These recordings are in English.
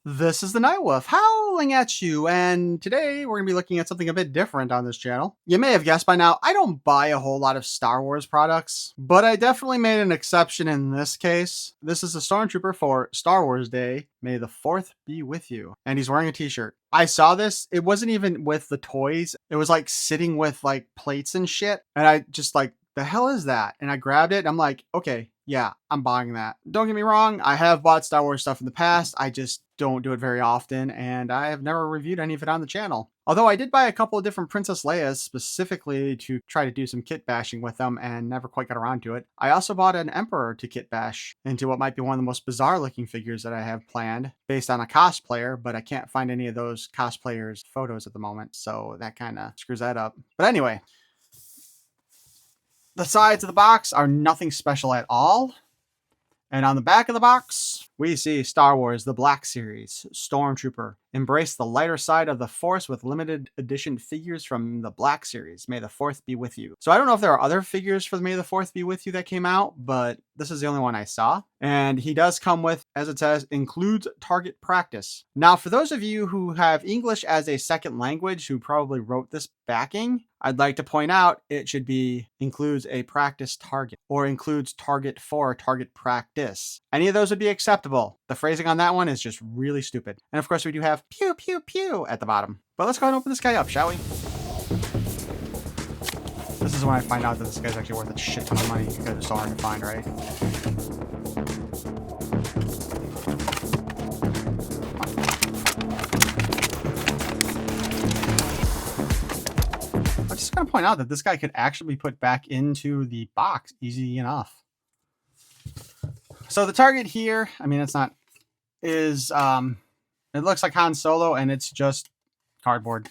This is the Night Wolf howling at you, and today we're going to be looking at something a bit different on this channel. You may have guessed by now, I don't buy a whole lot of Star Wars products, but I definitely made an exception in this case. This is a Stormtrooper for Star Wars Day. May the 4th be with you. And he's wearing a t-shirt. I saw this, it wasn't even with the toys, it was like sitting with like plates and shit, and I just like, the hell is that? And I grabbed it, and I'm like, okay, yeah, I'm buying that. Don't get me wrong, I have bought Star Wars stuff in the past. I just don't do it very often, and I have never reviewed any of it on the channel. Although I did buy a couple of different Princess Leia's specifically to try to do some kit bashing with them and never quite got around to it. I also bought an Emperor to kit bash into what might be one of the most bizarre looking figures that I have planned based on a cosplayer, but I can't find any of those cosplayers' photos at the moment, so that kind of screws that up. But anyway, the sides of the box are nothing special at all. And on the back of the box, we see Star Wars The Black Series, Stormtrooper. Embrace the lighter side of the Force with limited edition figures from the Black Series. May the 4th be with you. So I don't know if there are other figures for the May the 4th be with you that came out, but this is the only one I saw. And he does come with, as it says, includes target practice. Now, for those of you who have English as a second language who probably wrote this backing, I'd like to point out it should be includes a practice target or includes target for target practice. Any of those would be acceptable. The phrasing on that one is just really stupid. And of course, we do have pew, pew, pew at the bottom. But let's go ahead and open this guy up, shall we? This is when I find out that this guy's actually worth a shit ton of money because it's so hard to find, right? I'm just going to point out that this guy could actually be put back into the box easy enough. So the target here, I mean, it's not, is, it looks like Han Solo, and it's just cardboard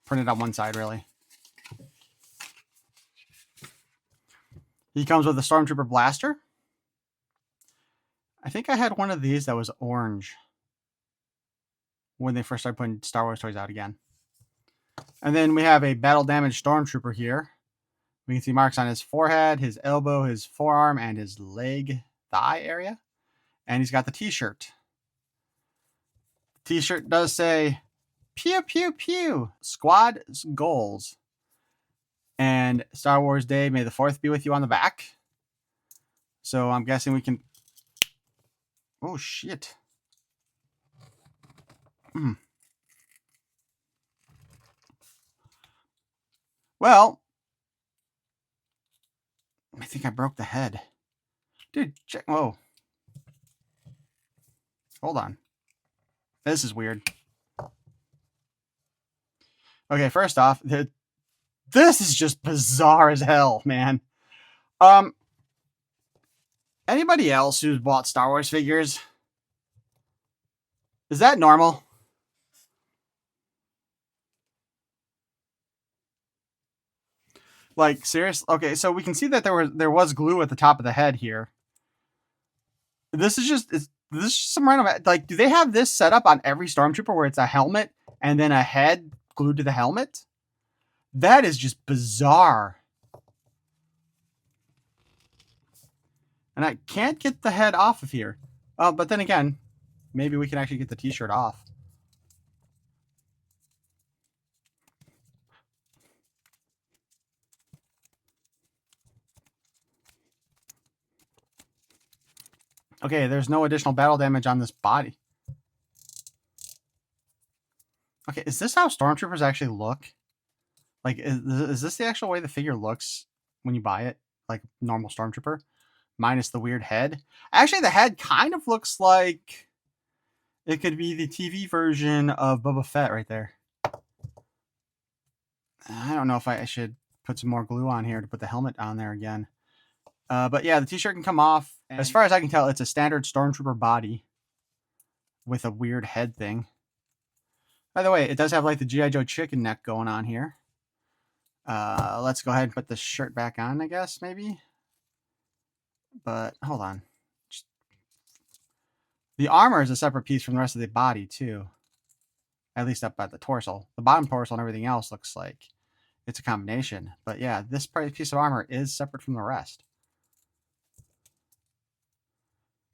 printed on one side, really. He comes with a Stormtrooper blaster. I think I had one of these that was orange when they first started putting Star Wars toys out again. And then we have a battle damaged Stormtrooper here. We can see marks on his forehead, his elbow, his forearm, and his leg, thigh area. And he's got the t-shirt. The t-shirt does say, pew, pew, pew, squad goals. And Star Wars Day, may the 4th be with you on the back. So I'm guessing we can... Oh, shit. Well, I think I broke the head. Dude, check. Whoa. Hold on. This is weird. Okay, first off, this is just bizarre as hell, man. Anybody else who's bought Star Wars figures? Is that normal? Like, serious? Okay, so we can see that there was glue at the top of the head here. This is just some random, like, do they have this set up on every Stormtrooper where it's a helmet and then a head glued to the helmet? That is just bizarre. And I can't get the head off of here. But then again, maybe we can actually get the t-shirt off. Okay, there's no additional battle damage on this body. Okay, is this how Stormtroopers actually look? Like, is this the actual way the figure looks when you buy it? Like, normal Stormtrooper? Minus the weird head? Actually, the head kind of looks like it could be the TV version of Boba Fett right there. I don't know if I should put some more glue on here to put the helmet on there again. But yeah, the t-shirt can come off. As far as I can tell, it's a standard Stormtrooper body with a weird head thing. By the way, it does have like the G.I. Joe chicken neck going on here. Let's go ahead and put the shirt back on, I guess, maybe. But hold on. The armor is a separate piece from the rest of the body, too. At least up at the torso. The bottom torso and everything else looks like it's a combination. But yeah, this piece of armor is separate from the rest.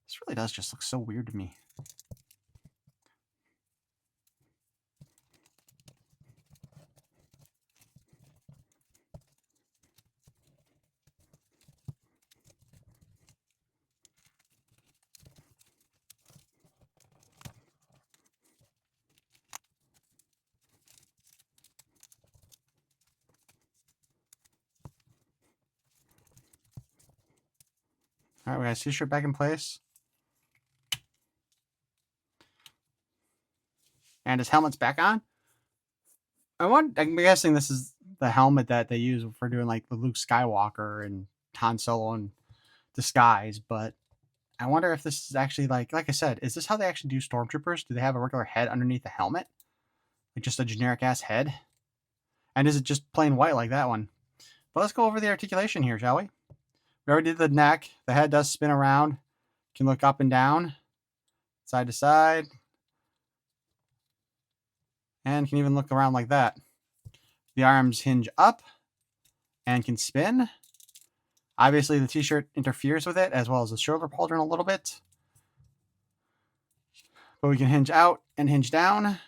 This really does just look so weird to me. All right, we got his t-shirt back in place. And his helmet's back on. I'm guessing this is the helmet that they use for doing like the Luke Skywalker and Han Solo and Disguise, but I wonder if this is actually like I said, is this how they actually do Stormtroopers? Do they have a regular head underneath the helmet? Like just a generic ass head? And is it just plain white like that one? But let's go over the articulation here, shall we? We already did the neck. The head does spin around. Can look up and down, side to side, and can even look around like that. The arms hinge up and can spin. Obviously, the t-shirt interferes with it, as well as the shoulder pauldron a little bit. But we can hinge out and hinge down.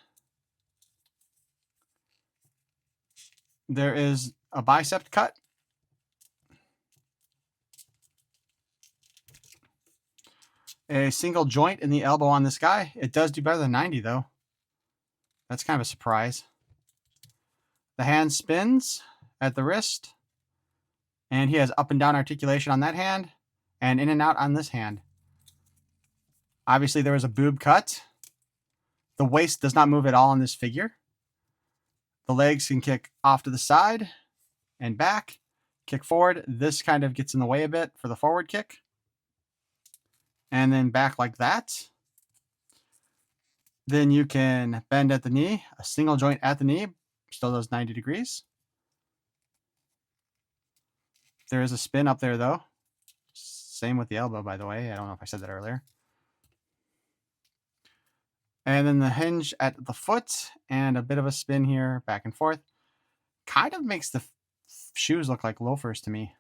There is a bicep cut. A single joint in the elbow on this guy. It does do better than 90, though. That's kind of a surprise. The hand spins at the wrist. And he has up and down articulation on that hand. And in and out on this hand. Obviously, there was a boob cut. The waist does not move at all on this figure. The legs can kick off to the side and back. Kick forward. This kind of gets in the way a bit for the forward kick. And then back like that. Then you can bend at the knee. A single joint at the knee. Still does 90 degrees. There is a spin up there, though. Same with the elbow, by the way. I don't know if I said that earlier. And then the hinge at the foot and a bit of a spin here, back and forth. Kind of makes the shoes look like loafers to me.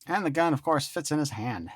And the gun, of course, fits in his hand.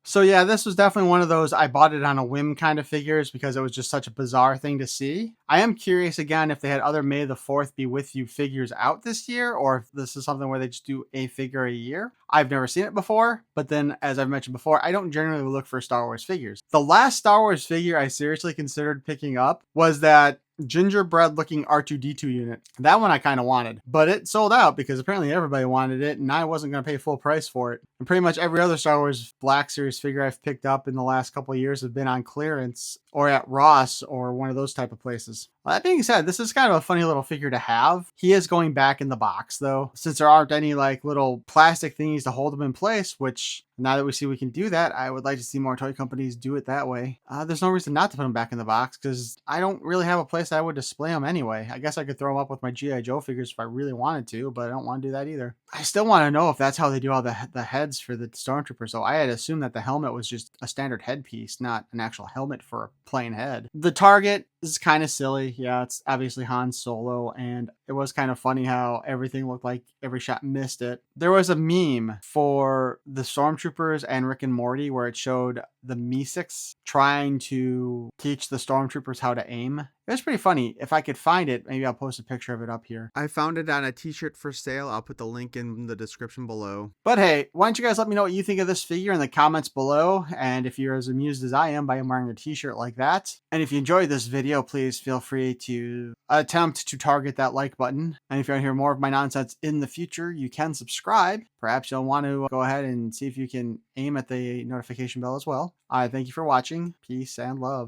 So yeah, this was definitely one of those I bought it on a whim kind of figures because it was just such a bizarre thing to see. I am curious again if they had other May the 4th be with you figures out this year, or if this is something where they just do a figure a year. I've never seen it before, but then as I've mentioned before, I don't generally look for Star Wars figures. The last Star Wars figure I seriously considered picking up was that gingerbread looking R2D2 unit. That one I kind of wanted, but it sold out because apparently everybody wanted it and I wasn't going to pay full price for it. And pretty much every other Star Wars Black Series figure I've picked up in the last couple of years have been on clearance or at Ross or one of those type of places. Well, that being said, this is kind of a funny little figure to have. He is going back in the box though, since there aren't any like little plastic thingies to hold him in place, which now that we see we can do that, I would like to see more toy companies do it that way. There's no reason not to put him back in the box because I don't really have a place I would display him anyway. I guess I could throw him up with my G.I. Joe figures if I really wanted to, but I don't want to do that either. I still want to know if that's how they do all the heads for the Stormtroopers. So I had assumed that the helmet was just a standard headpiece, not an actual helmet for a plain head. The target is kind of silly. Yeah, it's obviously Han Solo, and it was kind of funny how everything looked like every shot missed it. There was a meme for the Stormtroopers and Rick and Morty where it showed the Meeseeks trying to teach the Stormtroopers how to aim. It was pretty funny. If I could find it, maybe I'll post a picture of it up here. I found it on a t-shirt for sale. I'll put the link in the description below. But hey, why don't you guys let me know what you think of this figure in the comments below. And if you're as amused as I am by him wearing a t-shirt like that. And if you enjoyed this video, please feel free to attempt to target that like button. And if you want to hear more of my nonsense in the future, you can subscribe. Perhaps you'll want to go ahead and see if you can aim at the notification bell as well. I thank you for watching. Peace and love.